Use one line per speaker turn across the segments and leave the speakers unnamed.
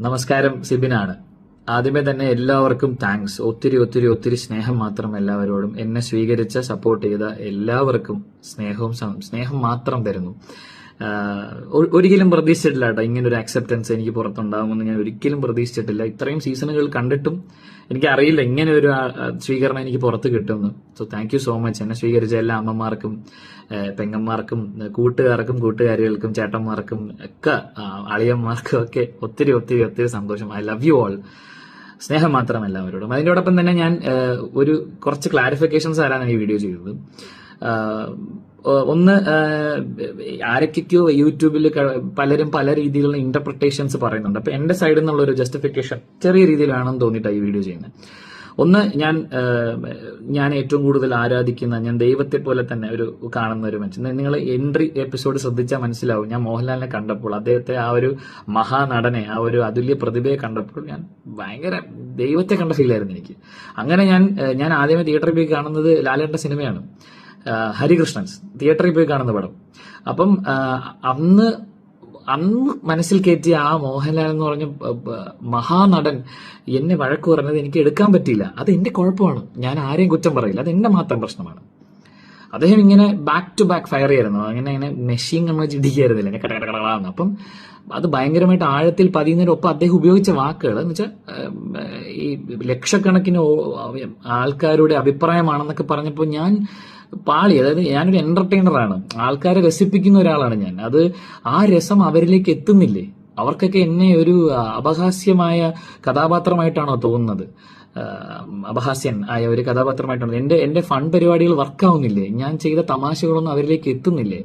നമസ്കാരം, സിബിനാണ്. ആദ്യമേ തന്നെ എല്ലാവർക്കും താങ്ക്സ്. ഒത്തിരി ഒത്തിരി ഒത്തിരി സ്നേഹം മാത്രം എല്ലാവരോടും. എന്നെ സ്വീകരിച്ച സപ്പോർട്ട് ചെയ്ത എല്ലാവർക്കും സ്നേഹം മാത്രം തരുന്നു. ഒരിക്കലും പ്രതീക്ഷിച്ചിട്ടില്ല കേട്ടോ, ഇങ്ങനൊരു ആക്സെപ്റ്റൻസ് എനിക്ക് പുറത്തുണ്ടാകുമെന്ന് ഞാൻ ഒരിക്കലും പ്രതീക്ഷിച്ചിട്ടില്ല. ഇത്രയും സീസണുകൾ കണ്ടിട്ടും എനിക്കറിയില്ല ഇങ്ങനെ ഒരു സ്വീകരണം എനിക്ക് പുറത്ത് കിട്ടുമെന്ന്. So thank you so much. എന്നെ സ്വീകരിച്ച എല്ലാ അമ്മമാർക്കും, പെങ്ങന്മാർക്കും, കൂട്ടുകാർക്കും, കൂട്ടുകാരികൾക്കും, ചേട്ടന്മാർക്കും ഒക്കെ, അളിയന്മാർക്കും ഒക്കെ ഒത്തിരി ഒത്തിരി ഒത്തിരി സന്തോഷം. I love you all. സ്നേഹം മാത്രം എല്ലാവരോടും. അതിനോടൊപ്പം തന്നെ ഞാൻ കുറച്ച് ക്ലാരിഫിക്കേഷൻസ് തരാനാണ് ഈ വീഡിയോ ചെയ്തത്. ഒന്ന്, ആരൊക്കെയോ യൂട്യൂബിൽ പലരും പല രീതിയിലുള്ള ഇന്റർപ്രിട്ടേഷൻസ് പറയുന്നുണ്ട്. അപ്പൊ എന്റെ സൈഡിൽ നിന്നുള്ള ഒരു ജസ്റ്റിഫിക്കേഷൻ ചെറിയ രീതിയിലാണെന്ന് തോന്നിയിട്ടാണ് ഈ വീഡിയോ ചെയ്യുന്നത്. ഒന്ന്, ഞാൻ ഏറ്റവും കൂടുതൽ ആരാധിക്കുന്ന, ഞാൻ ദൈവത്തെ പോലെ തന്നെ ഒരു കാണുന്ന ഒരു മനുഷ്യൻ. നിങ്ങൾ എൻട്രി എപ്പിസോഡ് ശ്രദ്ധിച്ചാൽ മനസ്സിലാവും. ഞാൻ മോഹൻലാലിനെ കണ്ടപ്പോൾ, അദ്ദേഹത്തെ ആ ഒരു മഹാനടനെ, ആ ഒരു അതുല്യ പ്രതിഭയെ കണ്ടപ്പോൾ ഞാൻ ഭയങ്കര ദൈവത്തെ കണ്ട ഫീലായിരുന്നു എനിക്ക്. അങ്ങനെ ഞാൻ ആദ്യമേ തിയേറ്ററിൽ പോയി കാണുന്നത് ലാലേട്ടന്റെ സിനിമയാണ്, ഹരികൃഷ്ണൻസ്. തിയേറ്ററിൽ പോയി കാണുന്ന പടം. അപ്പം അന്ന് മനസ്സിൽ കയറ്റിയ ആ മോഹൻലാൽ എന്ന് പറഞ്ഞ മഹാനടൻ എന്നെ വഴക്ക് പറഞ്ഞത് എനിക്ക് എടുക്കാൻ പറ്റിയില്ല. അത് എന്റെ കുഴപ്പമാണ്. ഞാൻ ആരെയും കുറ്റം പറയില്ല. അത് എന്റെ മാത്രം പ്രശ്നമാണ്. അദ്ദേഹം ഇങ്ങനെ ബാക്ക് ടു ബാക്ക് ഫയർ ചെയ്യായിരുന്നു. അങ്ങനെ മെഷീൻ നമ്മൾ ചിന്തിക്കായിരുന്നില്ല, എന്നെ കടകടകളാന്ന്. അപ്പം അത് ഭയങ്കരമായിട്ട് ആഴത്തിൽ പതിയുന്നതിനൊപ്പം അദ്ദേഹം ഉപയോഗിച്ച വാക്കുകൾ എന്ന് വെച്ചാൽ ഈ ലക്ഷക്കണക്കിന് ആൾക്കാരുടെ അഭിപ്രായമാണെന്നൊക്കെ പറഞ്ഞപ്പോൾ ഞാൻ പാളി. അതായത് ഞാനൊരു എന്റർടൈനറാണ്, ആൾക്കാരെ രസിപ്പിക്കുന്ന ഒരാളാണ് ഞാൻ. അത് ആ രസം അവരിലേക്ക് എത്തുന്നില്ലേ? അവർക്കൊക്കെ എന്നെ ഒരു അപഹാസ്യമായ കഥാപാത്രമായിട്ടാണോ തോന്നുന്നത്? അപഹാസ്യൻ ആയ ഒരു കഥാപാത്രമായിട്ടാണ്. എന്റെ ഫൺ പരിപാടികൾ വർക്കാവുന്നില്ലേ? ഞാൻ ചെയ്ത തമാശകളൊന്നും അവരിലേക്ക് എത്തുന്നില്ലേ?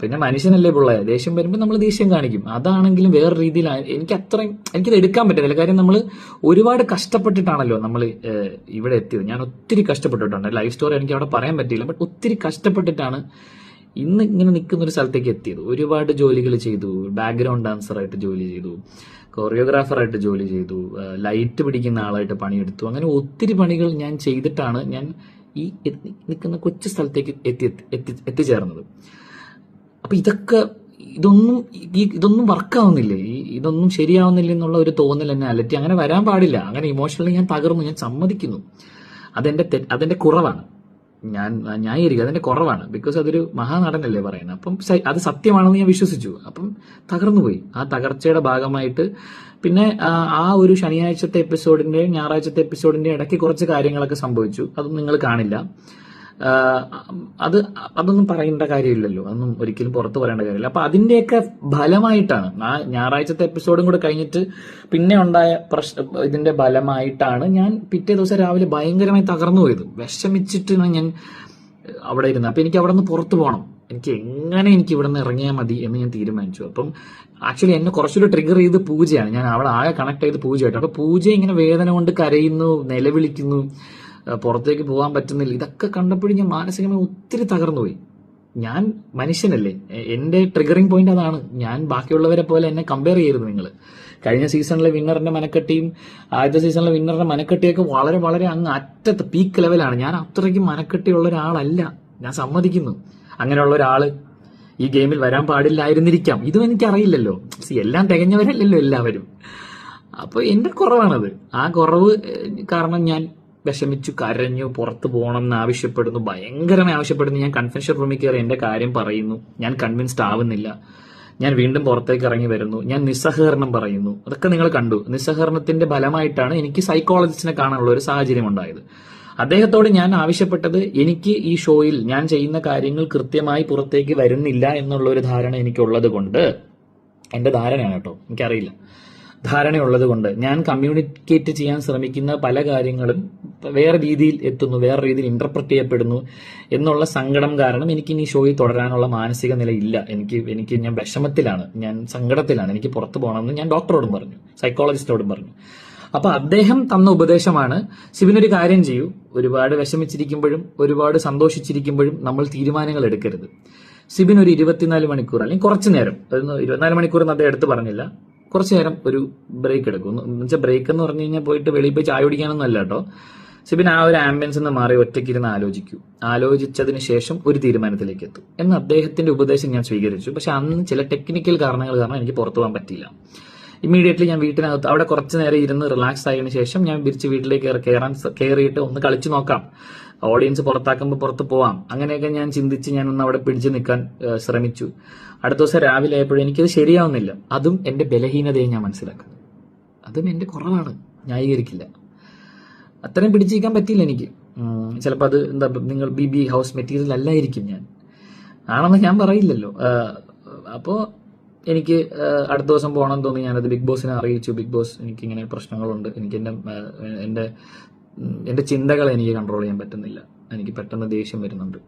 പിന്നെ മനുഷ്യനല്ലേ പിള്ളേ, ദേഷ്യം വരുമ്പോൾ നമ്മൾ ദേഷ്യം കാണിക്കും. അതാണെങ്കിലും വേറെ രീതിയിൽ എനിക്കത് എടുക്കാൻ പറ്റുന്നില്ല. കാര്യം നമ്മൾ ഒരുപാട് കഷ്ടപ്പെട്ടിട്ടാണല്ലോ നമ്മൾ ഇവിടെ എത്തിയത്. ഞാൻ ഒത്തിരി കഷ്ടപ്പെട്ടിട്ടുണ്ട്. ലൈഫ് സ്റ്റോറി എനിക്ക് അവിടെ പറയാൻ പറ്റിയില്ല, ബട്ട് ഒത്തിരി കഷ്ടപ്പെട്ടിട്ടാണ് ഇന്ന് ഇങ്ങനെ നിൽക്കുന്ന ഒരു സ്ഥലത്തേക്ക് എത്തിയത്. ഒരുപാട് ജോലികൾ ചെയ്തു. ബാക്ക്ഗ്രൗണ്ട് ഡാൻസറായിട്ട് ജോലി ചെയ്തു, കൊറിയോഗ്രാഫറായിട്ട് ജോലി ചെയ്തു, ലൈറ്റ് പിടിക്കുന്ന ആളായിട്ട് പണിയെടുത്തു. അങ്ങനെ ഒത്തിരി പണികൾ ഞാൻ ചെയ്തിട്ടാണ് ഞാൻ ഈ നിൽക്കുന്ന കൊച്ചു സ്ഥലത്തേക്ക് എത്തിച്ചേർന്നത്. അപ്പൊ ഇതൊന്നും വർക്കാവുന്നില്ലേ, ഇതൊന്നും ശരിയാവുന്നില്ല എന്നുള്ള ഒരു തോന്നൽ എന്നെ അലറ്റി. അങ്ങനെ വരാൻ പാടില്ല. അങ്ങനെ ഇമോഷണലി ഞാൻ തകർന്നു. ഞാൻ സമ്മതിക്കുന്നു, അതെന്റെ കുറവാണ്. ഞാൻ ന്യായീകരിക്കുക, അതെന്റെ കുറവാണ്. ബിക്കോസ് അതൊരു മഹാനടനല്ലേ പറയുന്നത്. അപ്പം അത് സത്യമാണെന്ന് ഞാൻ വിശ്വസിച്ചു. അപ്പം തകർന്നുപോയി. ആ തകർച്ചയുടെ ഭാഗമായിട്ട് പിന്നെ ആ ഒരു ശനിയാഴ്ചത്തെ എപ്പിസോഡിന്റെ, ഞായറാഴ്ചത്തെ എപ്പിസോഡിന്റെ ഇടയ്ക്ക് കുറച്ച് കാര്യങ്ങളൊക്കെ സംഭവിച്ചു. അതൊന്നും നിങ്ങൾ കാണില്ല. അതൊന്നും പറയേണ്ട കാര്യമില്ലല്ലോ, അതൊന്നും ഒരിക്കലും പുറത്തു പറയേണ്ട കാര്യമില്ല. അപ്പൊ അതിന്റെയൊക്കെ ഫലമായിട്ടാണ് ആ ഞായറാഴ്ചത്തെ എപ്പിസോഡും കൂടെ കഴിഞ്ഞിട്ട് പിന്നെ ഉണ്ടായ ഇതിന്റെ ഫലമായിട്ടാണ് ഞാൻ പിറ്റേ ദിവസം രാവിലെ ഭയങ്കരമായി തകർന്നു പോയത്. വിഷമിച്ചിട്ടാണ് ഞാൻ അവിടെ ഇരുന്നത്. അപ്പൊ എനിക്ക് അവിടെ നിന്ന് പുറത്തു പോകണം. എനിക്ക് ഇവിടെ നിന്ന് ഇറങ്ങിയാൽ മതി എന്ന് ഞാൻ തീരുമാനിച്ചു. അപ്പം ആക്ച്വലി എന്നെ കുറച്ചുകൂടി ട്രിഗർ ചെയ്ത് പൂജയാണ്. ഞാൻ അവിടെ ആകെ കണക്ട് ചെയ്ത് പൂജയായിട്ട്. അപ്പൊ പൂജ ഇങ്ങനെ വേദന കൊണ്ട് കരയുന്നു, നിലവിളിക്കുന്നു, പുറത്തേക്ക് പോകാൻ പറ്റുന്നില്ല. ഇതൊക്കെ കണ്ടപ്പോഴും ഞാൻ മാനസികമായി ഒത്തിരി തകർന്നുപോയി. ഞാൻ മനുഷ്യനല്ലേ, എന്റെ ട്രിഗറിങ് പോയിന്റ് അതാണ്. ഞാൻ ബാക്കിയുള്ളവരെ പോലെ എന്നെ കമ്പയർ ചെയ്യരുത് നിങ്ങൾ. കഴിഞ്ഞ സീസണിലെ വിന്നറിന്റെ മനക്കെട്ടിയും ആദ്യത്തെ സീസണിലെ വിന്നറിന്റെ മനക്കെട്ടിയൊക്കെ വളരെ വളരെ അങ്ങ് അറ്റത്ത് പീക്ക് ലെവലാണ്. ഞാൻ അത്രയ്ക്ക് മനക്കെട്ടിയുള്ള ഒരാളല്ല, ഞാൻ സമ്മതിക്കുന്നു. അങ്ങനെയുള്ള ഒരാള് ഈ ഗെയിമിൽ വരാൻ പാടില്ലായിരുന്നിരിക്കാം. ഇതും എനിക്കറിയില്ലല്ലോ. എല്ലാം തികഞ്ഞവരല്ലല്ലോ എല്ലാവരും. അപ്പൊ എന്റെ കുറവാണത്. ആ കുറവ് കാരണം ഞാൻ വിഷമിച്ചു, കരഞ്ഞു, പുറത്തു പോകണം എന്ന് ആവശ്യപ്പെടുന്നു, ഭയങ്കരമായി ആവശ്യപ്പെടുന്നു. ഞാൻ കൺവെൻഷൻ റൂമിൽ കയറി എന്റെ കാര്യം പറയുന്നു. ഞാൻ കൺവിൻസ്ഡ് ആവുന്നില്ല. ഞാൻ വീണ്ടും പുറത്തേക്ക് ഇറങ്ങി വരുന്നു. ഞാൻ നിസ്സഹകരണം പറയുന്നു. അതൊക്കെ നിങ്ങൾ കണ്ടു. നിസ്സഹകരണത്തിന്റെ ഫലമായിട്ടാണ് എനിക്ക് സൈക്കോളജിസ്റ്റിനെ കാണാനുള്ള ഒരു സാഹചര്യം ഉണ്ടായത്. അദ്ദേഹത്തോട് ഞാൻ ആവശ്യപ്പെട്ടത്, എനിക്ക് ഈ ഷോയിൽ ഞാൻ ചെയ്യുന്ന കാര്യങ്ങൾ കൃത്യമായി പുറത്തേക്ക് വരുന്നില്ല എന്നുള്ള ഒരു ധാരണ എനിക്കുള്ളത് കൊണ്ട്, എന്റെ ധാരണയാണ് കേട്ടോ, എനിക്കറിയില്ല, ധാരണയുള്ളത് കൊണ്ട് ഞാൻ കമ്മ്യൂണിക്കേറ്റ് ചെയ്യാൻ ശ്രമിക്കുന്ന പല കാര്യങ്ങളും വേറെ രീതിയിൽ എത്തുന്നു, വേറെ രീതിയിൽ ഇന്റർപ്രറ്റ് ചെയ്യപ്പെടുന്നു എന്നുള്ള സങ്കടം കാരണം എനിക്ക് ഇനി ഷോയിൽ തുടരാനുള്ള മാനസിക നില ഇല്ല. ഞാൻ വിഷമത്തിലാണ്, ഞാൻ സങ്കടത്തിലാണ്, എനിക്ക് പുറത്തു പോകണമെന്ന് ഞാൻ ഡോക്ടറോടും പറഞ്ഞു, സൈക്കോളജിസ്റ്റോടും പറഞ്ഞു. അപ്പൊ അദ്ദേഹം തന്ന ഉപദേശമാണ്, സിബിനൊരു കാര്യം ചെയ്യൂ, ഒരുപാട് വിഷമിച്ചിരിക്കുമ്പോഴും ഒരുപാട് സന്തോഷിച്ചിരിക്കുമ്പോഴും നമ്മൾ തീരുമാനങ്ങൾ എടുക്കരുത്. സിബിൻ ഒരു 24 മണിക്കൂർ അല്ലെങ്കിൽ കുറച്ചു നേരം, 24 മണിക്കൂർ എന്ന് അദ്ദേഹം എടുത്ത് പറഞ്ഞില്ല, കുറച്ചു നേരം ഒരു ബ്രേക്ക് എടുക്കും. എന്നുവെച്ചാൽ ബ്രേക്ക് എന്ന് പറഞ്ഞു കഴിഞ്ഞാൽ പോയിട്ട് വെളിയിൽ പോയി ചായ കുടിക്കാനൊന്നും അല്ല കേട്ടോ. സിബിൻ ആ ഒരു ആംബിയൻസ് നിന്ന് മാറി ഒറ്റയ്ക്കിരുന്ന് ആലോചിച്ചതിന് ശേഷം ഒരു തീരുമാനത്തിലേക്ക് എത്തും എന്ന് അദ്ദേഹത്തിന്റെ ഉപദേശം ഞാൻ സ്വീകരിച്ചു. പക്ഷെ അന്ന് ചില ടെക്നിക്കൽ കാരണങ്ങൾ കാരണം എനിക്ക് പുറത്തു പോകാൻ പറ്റിയില്ല. ഇമ്മീഡിയറ്റ്ലി ഞാൻ വീട്ടിനകത്ത് അവിടെ കുറച്ച് നേരം ഇരുന്ന് റിലാക്സ് ആയതിനു ശേഷം ഞാൻ തിരിച്ച് വീട്ടിലേക്ക് കയറിയിട്ട് ഒന്ന് കളിച്ചു നോക്കാം, ഓഡിയൻസ് പുറത്താക്കുമ്പോൾ പുറത്ത് പോവാം, അങ്ങനെയൊക്കെ ഞാൻ ചിന്തിച്ച് ഞാൻ ഒന്ന് അവിടെ പിടിച്ചു നിൽക്കാൻ ശ്രമിച്ചു. അടുത്ത ദിവസം രാവിലെ ആയപ്പോഴും എനിക്കത് ശരിയാവുന്നില്ല. അതും എന്റെ ബലഹീനതയെ ഞാൻ മനസ്സിലാക്കുന്നു. അതും എന്റെ കുറവാണ്, ന്യായീകരിക്കില്ല. അത്രയും പിടിച്ചിരിക്കാൻ പറ്റിയില്ല എനിക്ക്. ചിലപ്പോൾ അത് എന്താ, നിങ്ങൾ ബി ഹൗസ് മെറ്റീരിയൽ അല്ലായിരിക്കും, ഞാൻ ആണെന്ന് ഞാൻ പറയില്ലല്ലോ. അപ്പോൾ എനിക്ക് അടുത്ത ദിവസം പോകണം തോന്നി. ഞാനത് ബിഗ് ബോസിനെ അറിയിച്ചു. ബിഗ് ബോസ്, എനിക്കിങ്ങനെ പ്രശ്നങ്ങളുണ്ട്, എനിക്ക് എന്റെ ചിന്തകളെ എനിക്ക് കൺട്രോൾ ചെയ്യാൻ പറ്റുന്നില്ല, എനിക്ക് പെട്ടെന്ന് ദേഷ്യം വരുന്നുണ്ട്,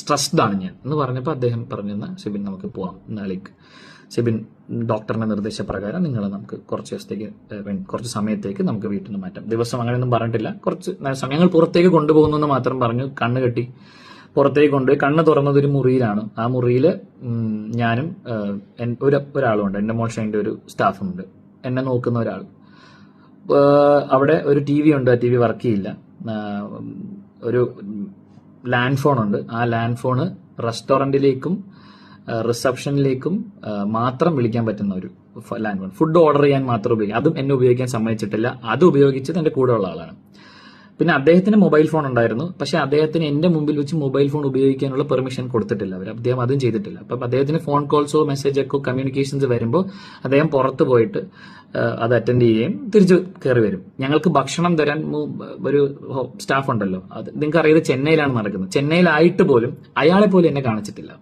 സ്ട്രെസ്ഡ് ആണ് ഞാൻ എന്ന് പറഞ്ഞപ്പോൾ അദ്ദേഹം പറഞ്ഞെന്ന്, ഷിബിൻ നമുക്ക് പോവാം, നാളേക്ക് ഷിബിൻ ഡോക്ടറിന്റെ നിർദ്ദേശപ്രകാരം നിങ്ങൾ നമുക്ക് കുറച്ച് സമയത്തേക്ക് നമുക്ക് വീട്ടിൽ നിന്ന് മാറ്റാം. ദിവസം അങ്ങനെയൊന്നും പറഞ്ഞിട്ടില്ല, കുറച്ച് സമയങ്ങൾ പുറത്തേക്ക് കൊണ്ടുപോകുന്നു എന്ന് മാത്രം പറഞ്ഞു. കണ്ണ് കെട്ടി പുറത്തേക്ക് കൊണ്ടുപോയി. കണ്ണ് തുറന്നത് ഒരു മുറിയിലാണ്. ആ മുറിയിൽ ഞാനും ഒരാളുണ്ട്, എന്റെ മോശയുടെ ഒരു സ്റ്റാഫുണ്ട്, എന്നെ നോക്കുന്ന ഒരാൾ. അവിടെ ഒരു TV ഉണ്ട്, ആ TV വർക്ക് ചെയ്യില്ല. ഒരു ലാൻഡ് ഫോൺ ഉണ്ട്, ആ ലാൻഡ് ഫോണ് റെസ്റ്റോറന്റിലേക്കും റിസപ്ഷനിലേക്കും മാത്രം വിളിക്കാൻ പറ്റുന്ന ഒരു ലാൻഡ് ഫോൺ. ഫുഡ് ഓർഡർ ചെയ്യാൻ മാത്രം ഉപയോഗിക്കാം, അതും എന്നെ ഉപയോഗിക്കാൻ സമ്മതിച്ചിട്ടില്ല. അത് ഉപയോഗിച്ചത് എന്റെ കൂടെ ഉള്ള ആളാണ്. പിന്നെ അദ്ദേഹത്തിന് മൊബൈൽ ഫോൺ ഉണ്ടായിരുന്നു, പക്ഷെ അദ്ദേഹത്തിന് എന്റെ മുമ്പിൽ വെച്ച് മൊബൈൽ ഫോൺ ഉപയോഗിക്കാനുള്ള പെർമിഷൻ കൊടുത്തിട്ടില്ല അവർ. അദ്ദേഹം അതും ചെയ്തിട്ടില്ല. അപ്പം അദ്ദേഹത്തിന് ഫോൺ കോൾസോ മെസ്സേജൊക്കെ കമ്മ്യൂണിക്കേഷൻസ് വരുമ്പോൾ അദ്ദേഹം പുറത്ത് പോയിട്ട് അത് അറ്റൻഡ് ചെയ്യുകയും തിരിച്ചു കയറി വരും. ഞങ്ങൾക്ക് ഭക്ഷണം തരാൻ ഒരു സ്റ്റാഫ് ഉണ്ടല്ലോ, അത് നിങ്ങൾക്ക് അറിയാതെ ചെന്നൈയിലാണ് നടക്കുന്നത്. ചെന്നൈയിലായിട്ട് പോലും അയാളെ പോലും എന്നെ കാണിച്ചിട്ടില്ല.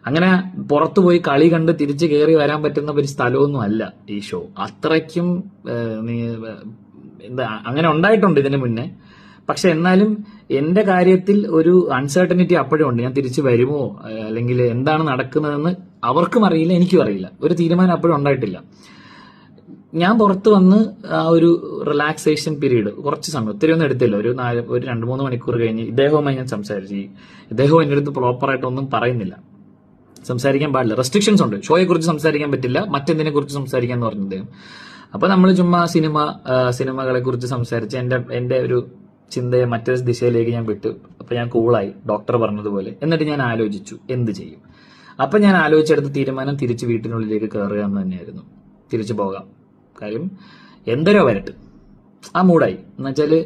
അങ്ങനെ പുറത്തു പോയി കളി കണ്ട് തിരിച്ചു കയറി വരാൻ പറ്റുന്ന ഒരു സ്ഥലമൊന്നും അല്ല ഈ ഷോ. അത്രയ്ക്കും എന്താ, അങ്ങനെ ഉണ്ടായിട്ടുണ്ട് ഇതിനു മുന്നേ. പക്ഷെ എന്നാലും എന്റെ കാര്യത്തിൽ ഒരു അൺസർട്ടനിറ്റി അപ്പോഴും ഉണ്ട്. ഞാൻ തിരിച്ചു വരുമോ, അല്ലെങ്കിൽ എന്താണ് നടക്കുന്നതെന്ന് അവർക്കും അറിയില്ല, എനിക്കും അറിയില്ല. ഒരു തീരുമാനം അപ്പോഴും ഉണ്ടായിട്ടില്ല. ഞാൻ പുറത്ത് വന്ന് ആ ഒരു റിലാക്സേഷൻ പീരീഡ് കുറച്ച് സമയം, ഒത്തിരി ഒന്നും എടുത്തില്ല, ഒരു 2-3 മണിക്കൂർ കഴിഞ്ഞ് ഇദ്ദേഹവുമായി ഞാൻ സംസാരിച്ചു. ഇദ്ദേഹവും എൻ്റെ അടുത്ത് പ്രോപ്പറായിട്ട് ഒന്നും പറയുന്നില്ല, സംസാരിക്കാൻ പാടില്ല, റെസ്ട്രിക്ഷൻസ് ഉണ്ട്, ഷോയെ കുറിച്ച് സംസാരിക്കാൻ പറ്റില്ല, മറ്റെന്തിനെ കുറിച്ച് സംസാരിക്കാൻ എന്ന് പറഞ്ഞു അദ്ദേഹം. അപ്പൊ നമ്മൾ ചുമ്മാ സിനിമകളെ കുറിച്ച് സംസാരിച്ച് എന്റെ ഒരു ചിന്തയെ മറ്റൊരു ദിശയിലേക്ക് ഞാൻ വിട്ടു. അപ്പൊ ഞാൻ കൂളായി, ഡോക്ടർ പറഞ്ഞതുപോലെ. എന്നിട്ട് ഞാൻ ആലോചിച്ചു എന്ത് ചെയ്യും. അപ്പൊ ഞാൻ ആലോചിച്ചെടുത്ത തീരുമാനം തിരിച്ച് വീട്ടിനുള്ളിലേക്ക് കയറുക എന്ന് തന്നെയായിരുന്നു. തിരിച്ചു പോകാം, കാര്യം എന്തരോ വരട്ടെ, ആ മൂടായി. എന്നുവെച്ചാല്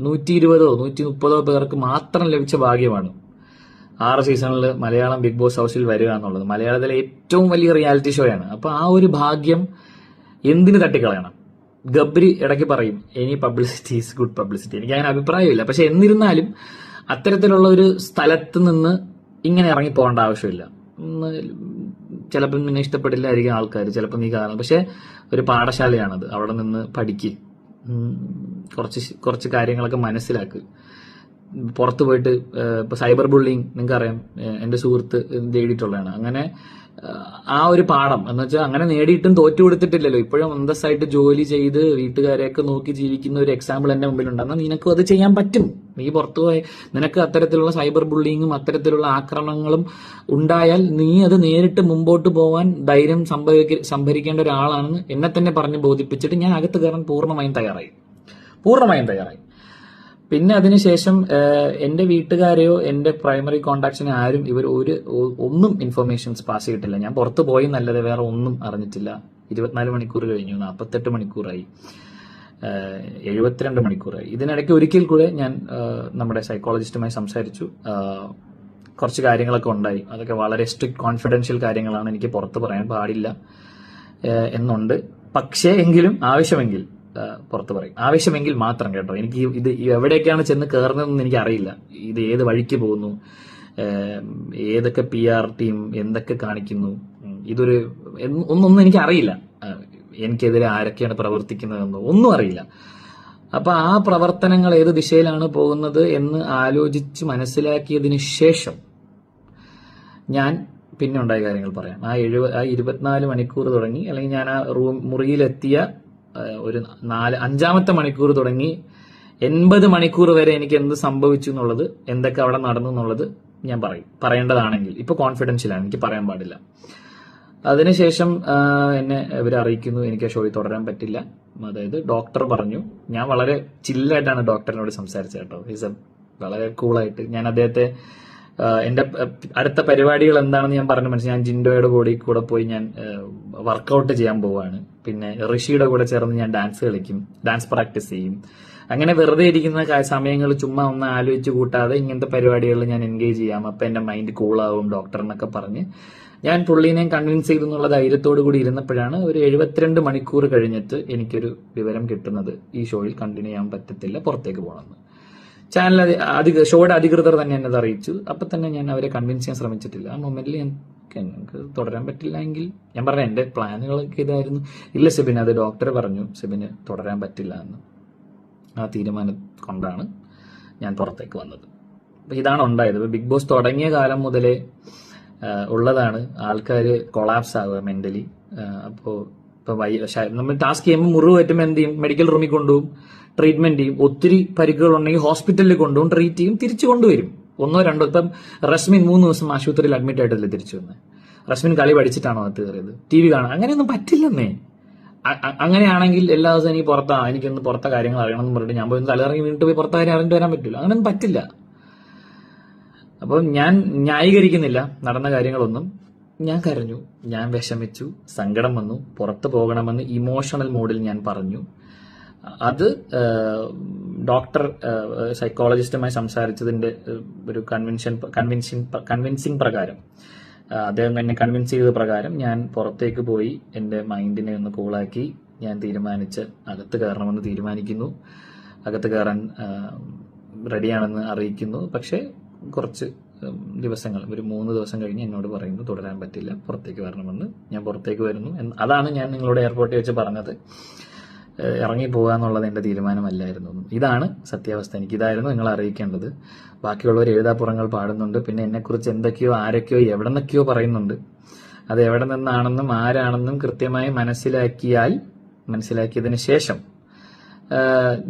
120-130 പേർക്ക് മാത്രം ലഭിച്ച ഭാഗ്യമാണ് 6 സീസണിൽ മലയാളം ബിഗ് ബോസ് ഹൗസിൽ വരിക എന്നുള്ളത്. മലയാളത്തിലെ ഏറ്റവും വലിയ റിയാലിറ്റി ഷോയാണ്. അപ്പൊ ആ ഒരു ഭാഗ്യം എന്തിനു തട്ടിക്കളയണം? ഗബ്രി ഇടയ്ക്ക് പറയും ഇനി പബ്ലിസിറ്റി ഈസ് ഗുഡ് പബ്ലിസിറ്റി. എനിക്ക് അങ്ങനെ അഭിപ്രായമില്ല. പക്ഷെ എന്നിരുന്നാലും അത്തരത്തിലുള്ള ഒരു സ്ഥലത്ത് നിന്ന് ഇങ്ങനെ ഇറങ്ങി പോകേണ്ട ആവശ്യമില്ല. ചിലപ്പോൾ നിന്നെ ഇഷ്ടപ്പെടില്ലായിരിക്കും ആൾക്കാർ, ചിലപ്പോൾ നീ കാണും. പക്ഷെ ഒരു പാഠശാലയാണത്, അവിടെ നിന്ന് പഠിക്ക്, കുറച്ച് കാര്യങ്ങളൊക്കെ മനസ്സിലാക്ക്. പുറത്ത് പോയിട്ട് ഇപ്പൊ സൈബർ ബുള്ളിങ് നിങ്ങൾക്കറിയാം, എന്റെ സുഹൃത്ത് നേടിയിട്ടുള്ളതാണ്. അങ്ങനെ ആ ഒരു പാഠം എന്ന് വെച്ചാൽ അങ്ങനെ നേടിയിട്ടും തോറ്റു കൊടുത്തിട്ടില്ലല്ലോ. ഇപ്പോഴും അന്തസ്സായിട്ട് ജോലി ചെയ്ത് വീട്ടുകാരെയൊക്കെ നോക്കി ജീവിക്കുന്ന ഒരു എക്സാമ്പിൾ എന്റെ മുമ്പിലുണ്ട്. എന്നാൽ നിനക്കും അത് ചെയ്യാൻ പറ്റും. നീ പുറത്തുപോയി നിനക്ക് അത്തരത്തിലുള്ള സൈബർ ബുള്ളിങ്ങും അത്തരത്തിലുള്ള ആക്രമണങ്ങളും ഉണ്ടായാൽ നീ അത് നേരിട്ട് മുമ്പോട്ട് പോവാൻ ധൈര്യം സംഭരിക്കേണ്ട ഒരാളാണെന്ന് എന്നെ തന്നെ പറഞ്ഞ് ബോധിപ്പിച്ചിട്ട് ഞാൻ അകത്ത് കയറാൻ പൂർണ്ണമായും തയ്യാറായി. പിന്നെ അതിനുശേഷം എന്റെ വീട്ടുകാരെയോ എന്റെ പ്രൈമറി കോണ്ടാക്ട്സിനെ ആരും ഒന്നും ഇൻഫർമേഷൻസ് പാസ് ചെയ്തിട്ടില്ല. ഞാൻ പുറത്തു പോയി നല്ലത് വേറെ ഒന്നും അറിഞ്ഞിട്ടില്ല. 24 മണിക്കൂർ കഴിഞ്ഞു, 48 മണിക്കൂറായി, 72 മണിക്കൂറായി. ഇതിനിടയ്ക്ക് ഒരിക്കൽ കൂടെ ഞാൻ നമ്മുടെ സൈക്കോളജിസ്റ്റുമായി സംസാരിച്ചു. കുറച്ച് കാര്യങ്ങളൊക്കെ ഉണ്ടായി, അതൊക്കെ വളരെ സ്ട്രിക്ട് കോൺഫിഡൻഷ്യൽ കാര്യങ്ങളാണ്, എനിക്ക് പുറത്ത് പറയാൻ പാടില്ല എന്നുണ്ട്. പക്ഷേ എങ്കിലും ആവശ്യമെങ്കിൽ പുറത്ത് പറയും, ആവശ്യമെങ്കിൽ മാത്രം കേട്ടോ. എനിക്ക് ഇത് എവിടേക്കാണ് ചെന്ന് കയറുന്നതെന്ന് എനിക്ക് അറിയില്ല. ഇത് ഏത് വഴിക്ക് പോകുന്നു, ഏതൊക്കെ PR ടീം എന്തൊക്കെ കാണിക്കുന്നു, ഒന്നും എനിക്ക് അറിയില്ല. എനിക്കെതിരെ ആരൊക്കെയാണ് പ്രവർത്തിക്കുന്നതെന്നോ ഒന്നും അറിയില്ല. അപ്പൊ ആ പ്രവർത്തനങ്ങൾ ഏത് ദിശയിലാണ് പോകുന്നത് എന്ന് ആലോചിച്ച് മനസ്സിലാക്കിയതിന് ശേഷം ഞാൻ പിന്നെ ഉണ്ടായ കാര്യങ്ങൾ പറയാം. ആ 24 മണിക്കൂർ തുടങ്ങി, അല്ലെങ്കിൽ ഞാൻ ആ മുറിയിലെത്തിയ ഒരു 5-ാമത്തെ മണിക്കൂർ തുടങ്ങി 80 മണിക്കൂർ വരെ എനിക്ക് എന്ത് സംഭവിച്ചു എന്നുള്ളത്, എന്തൊക്കെ അവിടെ നടന്നു എന്നുള്ളത് ഞാൻ പറയേണ്ടതാണെങ്കിൽ. ഇപ്പൊ കോൺഫിഡൻഷ്യലാണ്, എനിക്ക് പറയാൻ പാടില്ല. അതിനുശേഷം എന്നെ ഇവരെ അറിയിക്കുന്നു എനിക്ക് ഷോയിൽ തുടരാൻ പറ്റില്ല. അതായത് ഡോക്ടർ പറഞ്ഞു, ഞാൻ വളരെ ചില്ലായിട്ടാണ് ഡോക്ടറിനോട് സംസാരിച്ചത് കേട്ടോ. വളരെ കൂളായിട്ട് ഞാൻ അദ്ദേഹത്തെ എന്റെ അടുത്ത പരിപാടികൾ എന്താണെന്ന് ഞാൻ പറഞ്ഞു മനസ്സിലായി. ഞാൻ ജിൻഡോയുടെ കൂടെ പോയി ഞാൻ വർക്കൗട്ട് ചെയ്യാൻ പോവാണ്. പിന്നെ ഋഷിയുടെ കൂടെ ചേർന്ന് ഞാൻ ഡാൻസ് കളിക്കും, ഡാൻസ് പ്രാക്ടീസ് ചെയ്യും. അങ്ങനെ വെറുതെ ഇരിക്കുന്ന സമയങ്ങൾ ചുമ്മാ ഒന്ന് ആലോചിച്ച് കൂട്ടാതെ ഇങ്ങനത്തെ പരിപാടികളിൽ ഞാൻ എൻഗേജ് ചെയ്യാം. അപ്പൊ എന്റെ മൈൻഡ് കൂളാവും ഡോക്ടർ എന്നൊക്കെ പറഞ്ഞ് ഞാൻ പുള്ളീനെ കൺവിൻസ് ചെയ്തെന്നുള്ള ധൈര്യത്തോടു കൂടി ഇരുന്നപ്പോഴാണ് ഒരു 72 മണിക്കൂർ കഴിഞ്ഞിട്ട് എനിക്കൊരു വിവരം കിട്ടുന്നത്, ഈ ഷോയിൽ കണ്ടിന്യൂ ചെയ്യാൻ പറ്റത്തില്ല, പുറത്തേക്ക് പോകണമെന്ന്. ചാനൽ ഷോയുടെ അധികൃതർ തന്നെ എന്നത് അറിയിച്ചു. അപ്പൊ തന്നെ ഞാൻ അവരെ കൺവിൻസ് ചെയ്യാൻ ശ്രമിച്ചിട്ടില്ല. ആ മൊമെന്റിൽ എനിക്ക് തുടരാൻ പറ്റില്ല എങ്കിൽ ഞാൻ പറഞ്ഞ എന്റെ പ്ലാനുകളൊക്കെ ഇതായിരുന്നു. ഇല്ല സെബിൻ, അത് ഡോക്ടർ പറഞ്ഞു സെബിന് തുടരാൻ പറ്റില്ല എന്ന്. ആ തീരുമാനം കൊണ്ടാണ് ഞാൻ പുറത്തേക്ക് വന്നത്. അപ്പൊ ഇതാണ് ഉണ്ടായത്. ബിഗ് ബോസ് തുടങ്ങിയ കാലം മുതലേ ഉള്ളതാണ് ആൾക്കാർ കൊളാപ്സ് ആവുക മെന്റലി. അപ്പോൾ നമ്മൾ ടാസ്ക് ചെയ്യുമ്പോൾ മുറിവ് പറ്റുമ്പോൾ എന്ത് ചെയ്യും? മെഡിക്കൽ റൂമിൽ കൊണ്ടുപോകും, ട്രീറ്റ്മെന്റ് ചെയ്യും. ഒത്തിരി പരിക്കുകൾ ഉണ്ടെങ്കിൽ ഹോസ്പിറ്റലിൽ കൊണ്ടുപോകും, ട്രീറ്റ് ചെയ്യും, തിരിച്ചു കൊണ്ടുവരും. 1 2 ഇപ്പം റസ്മിൻ 3 ദിവസം ആശുപത്രിയിൽ അഡ്മിറ്റ് ആയിട്ടല്ലേ തിരിച്ചു വന്നത്. റസ്മിൻ കളി പഠിച്ചിട്ടാണോ അത് കയറിയത്? TV കാണാൻ അങ്ങനെയൊന്നും പറ്റില്ലെന്നേ. അങ്ങനെയാണെങ്കിൽ എല്ലാ ദിവസവും എനിക്ക് എനിക്കൊന്ന് പുറത്തെ കാര്യങ്ങൾ അറിയണമെന്ന് പറഞ്ഞിട്ട് ഞാൻ പോയി തലയിറങ്ങി വീണിട്ട് പോയി പുറത്തെ കാര്യം അറിഞ്ഞിട്ട് വരാൻ പറ്റില്ല. അങ്ങനെയൊന്നും പറ്റില്ല. അപ്പോൾ ഞാൻ ന്യായീകരിക്കുന്നില്ല നടന്ന കാര്യങ്ങളൊന്നും. ഞാൻ കരഞ്ഞു, ഞാൻ വിഷമിച്ചു, സങ്കടം വന്നു, പുറത്തു പോകണമെന്ന് ഇമോഷണൽ മോഡിൽ ഞാൻ പറഞ്ഞു. അത് ഡോക്ടർ സൈക്കോളജിസ്റ്റുമായി സംസാരിച്ചതിന്റെ ഒരു കൺവിൻസിങ് പ്രകാരം, അദ്ദേഹം എന്നെ കൺവിൻസ് ചെയ്ത പ്രകാരം ഞാൻ പുറത്തേക്ക് പോയി എന്റെ മൈൻഡിനെ ഒന്ന് കൂളാക്കി ഞാൻ തീരുമാനിച്ച് അകത്ത് കയറണമെന്ന് തീരുമാനിക്കുന്നു. അകത്ത് കയറാൻ റെഡിയാണെന്ന് അറിയിക്കുന്നു. പക്ഷേ കുറച്ച് ദിവസങ്ങൾ, ഒരു 3 ദിവസം കഴിഞ്ഞ് എന്നോട് പറയുന്നു തുടരാൻ പറ്റില്ല, പുറത്തേക്ക് വരണമെന്ന്. ഞാൻ പുറത്തേക്ക് വരുന്നു. അതാണ് ഞാൻ നിങ്ങളോട് എയർപോർട്ടിൽ വെച്ച് പറഞ്ഞത്. ഇറങ്ങി പോകുക എന്നുള്ളത് എന്റെ തീരുമാനമല്ലായിരുന്നു. ഇതാണ് സത്യാവസ്ഥ. എനിക്കിതായിരുന്നു നിങ്ങളെ അറിയിക്കേണ്ടത്. ബാക്കിയുള്ളവർ എഴുതാപ്പുറങ്ങൾ പാടുന്നുണ്ട്. പിന്നെ എന്നെക്കുറിച്ച് എന്തൊക്കെയോ ആരൊക്കെയോ എവിടെ നിന്നൊക്കെയോ പറയുന്നുണ്ട്. അത് എവിടെ നിന്നാണെന്നും ആരാണെന്നും കൃത്യമായി മനസ്സിലാക്കിയതിന് ശേഷം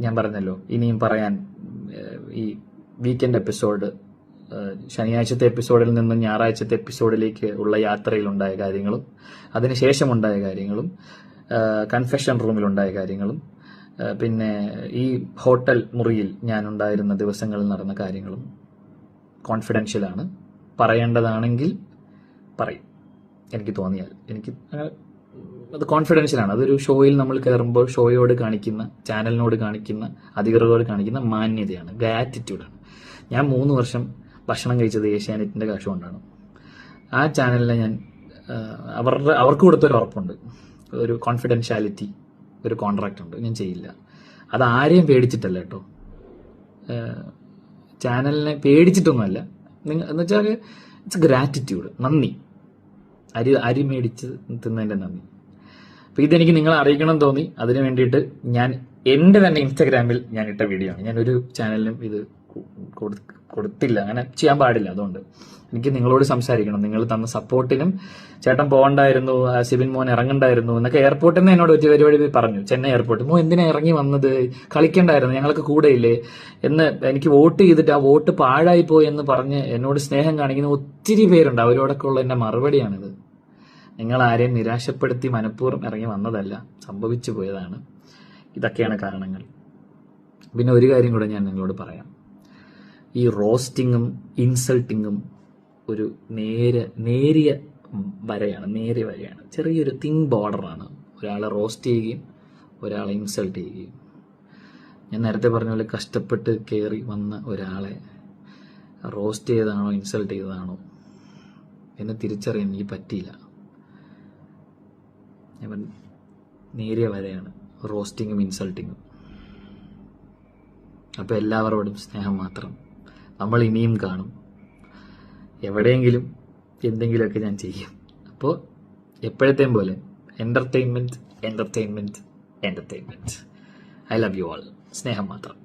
ഞാൻ പറഞ്ഞല്ലോ ഇനിയും പറയാൻ ഈ വീക്കെൻഡ് എപ്പിസോഡ്, ശനിയാഴ്ചത്തെ എപ്പിസോഡിൽ നിന്നും ഞായറാഴ്ചത്തെ എപ്പിസോഡിലേക്ക് ഉള്ള യാത്രയിലുണ്ടായ കാര്യങ്ങളും അതിനുശേഷം ഉണ്ടായ കാര്യങ്ങളും കൺഫെഷൻ റൂമിലുണ്ടായ കാര്യങ്ങളും പിന്നെ ഈ ഹോട്ടൽ മുറിയിൽ ഞാനുണ്ടായിരുന്ന ദിവസങ്ങളിൽ നടന്ന കാര്യങ്ങളും കോൺഫിഡൻഷ്യലാണ്. പറയേണ്ടതാണെങ്കിൽ പറയും, എനിക്ക് തോന്നിയാൽ. എനിക്ക് അത് കോൺഫിഡൻഷ്യലാണ്. അതൊരു ഷോയിൽ നമ്മൾ കയറുമ്പോൾ ഷോയോട് കാണിക്കുന്ന, ചാനലിനോട് കാണിക്കുന്ന, അധികൃതരോട് കാണിക്കുന്ന മാന്യതയാണ്, ഗ്രാറ്റിറ്റ്യൂഡാണ്. ഞാൻ 3 വർഷം ഭക്ഷണം കഴിച്ചത് ഏഷ്യാനെറ്റിന്റെ കാശ് കൊണ്ടാണ്. ആ ചാനലിനെ ഞാൻ അവർക്ക് കൊടുത്തൊരു ഉറപ്പുണ്ട്, ഒരു കോൺഫിഡൻഷ്യാലിറ്റി, ഒരു കോൺട്രാക്ട് ഉണ്ട്, ഞാൻ ചെയ്യില്ല. അത് ആരെയും പേടിച്ചിട്ടല്ല കേട്ടോ, ചാനലിനെ പേടിച്ചിട്ടൊന്നുമല്ല. എന്ന് വെച്ചാൽ ഇറ്റ്സ് ഗ്രാറ്റിറ്റ്യൂഡ്, നന്ദി, അരി മേടിച്ച് തിന്നതിന്റെ നന്ദി. അപ്പൊ ഇതെനിക്ക് നിങ്ങളെ അറിയിക്കണം തോന്നി. അതിനു വേണ്ടിയിട്ട് ഞാൻ എന്റെ തന്നെ ഇൻസ്റ്റാഗ്രാമിൽ ഞാൻ ഇട്ട വീഡിയോ ആണ്. ഞാനൊരു ചാനലിനും ഇത് കൊടുത്തില്ല, അങ്ങനെ ചെയ്യാൻ പാടില്ല. അതുകൊണ്ട് എനിക്ക് നിങ്ങളോട് സംസാരിക്കണം. നിങ്ങൾ തന്ന സപ്പോർട്ടിനും, ചേട്ടൻ പോകണ്ടായിരുന്നു, സിബിൻ മോൻ ഇറങ്ങണ്ടായിരുന്നു എന്നൊക്കെ എയർപോർട്ടിൽ നിന്ന് എന്നോട് ഒരു പരിപാടി പറഞ്ഞു, ചെന്നൈ എയർപോർട്ട്. എന്തിനാ ഇറങ്ങി വന്നത്, കളിക്കണ്ടായിരുന്നു, ഞങ്ങൾക്ക് കൂടെയില്ലേ എന്ന് എനിക്ക് വോട്ട് ചെയ്തിട്ട് ആ വോട്ട് പാഴായി പോയി എന്ന് പറഞ്ഞ് എന്നോട് സ്നേഹം കാണിക്കുന്ന ഒത്തിരി പേരുണ്ട്. അവരോടൊക്കെ ഉള്ള എന്റെ മറുപടിയാണിത്. നിങ്ങൾ ആരെയും നിരാശപ്പെടുത്തി മനഃപൂർവ്വം ഇറങ്ങി വന്നതല്ല, സംഭവിച്ചു പോയതാണ്. ഇതൊക്കെയാണ് കാരണങ്ങൾ. പിന്നെ ഒരു കാര്യം കൂടെ ഞാൻ നിങ്ങളോട് പറയാം. ഈ റോസ്റ്റിങ്ങും ഇൻസൾട്ടിങ്ങും ഒരു നേരിയ വരയാണ്, ചെറിയൊരു തിൻ ബോർഡറാണ്. ഒരാളെ റോസ്റ്റ് ചെയ്യുകയും ഒരാളെ ഇൻസൾട്ട് ചെയ്യുകയും. ഞാൻ നേരത്തെ പറഞ്ഞ പോലെ കഷ്ടപ്പെട്ട് കയറി വന്ന ഒരാളെ റോസ്റ്റ് ചെയ്തതാണോ ഇൻസൾട്ട് ചെയ്തതാണോ എന്ന് തിരിച്ചറിയാൻ എനിക്ക് പറ്റിയില്ല. നേരിയ വരയാണ് റോസ്റ്റിങ്ങും ഇൻസൾട്ടിങ്ങും. അപ്പോൾ എല്ലാവരോടും സ്നേഹം മാത്രം. നമ്മൾ ഇനിയും കാണും, എവിടെയെങ്കിലും എന്തെങ്കിലുമൊക്കെ ഞാൻ ചെയ്യും. അപ്പോൾ എപ്പോഴത്തെയും പോലെ entertainment. I love you all. സ്നേഹം മാത്രം.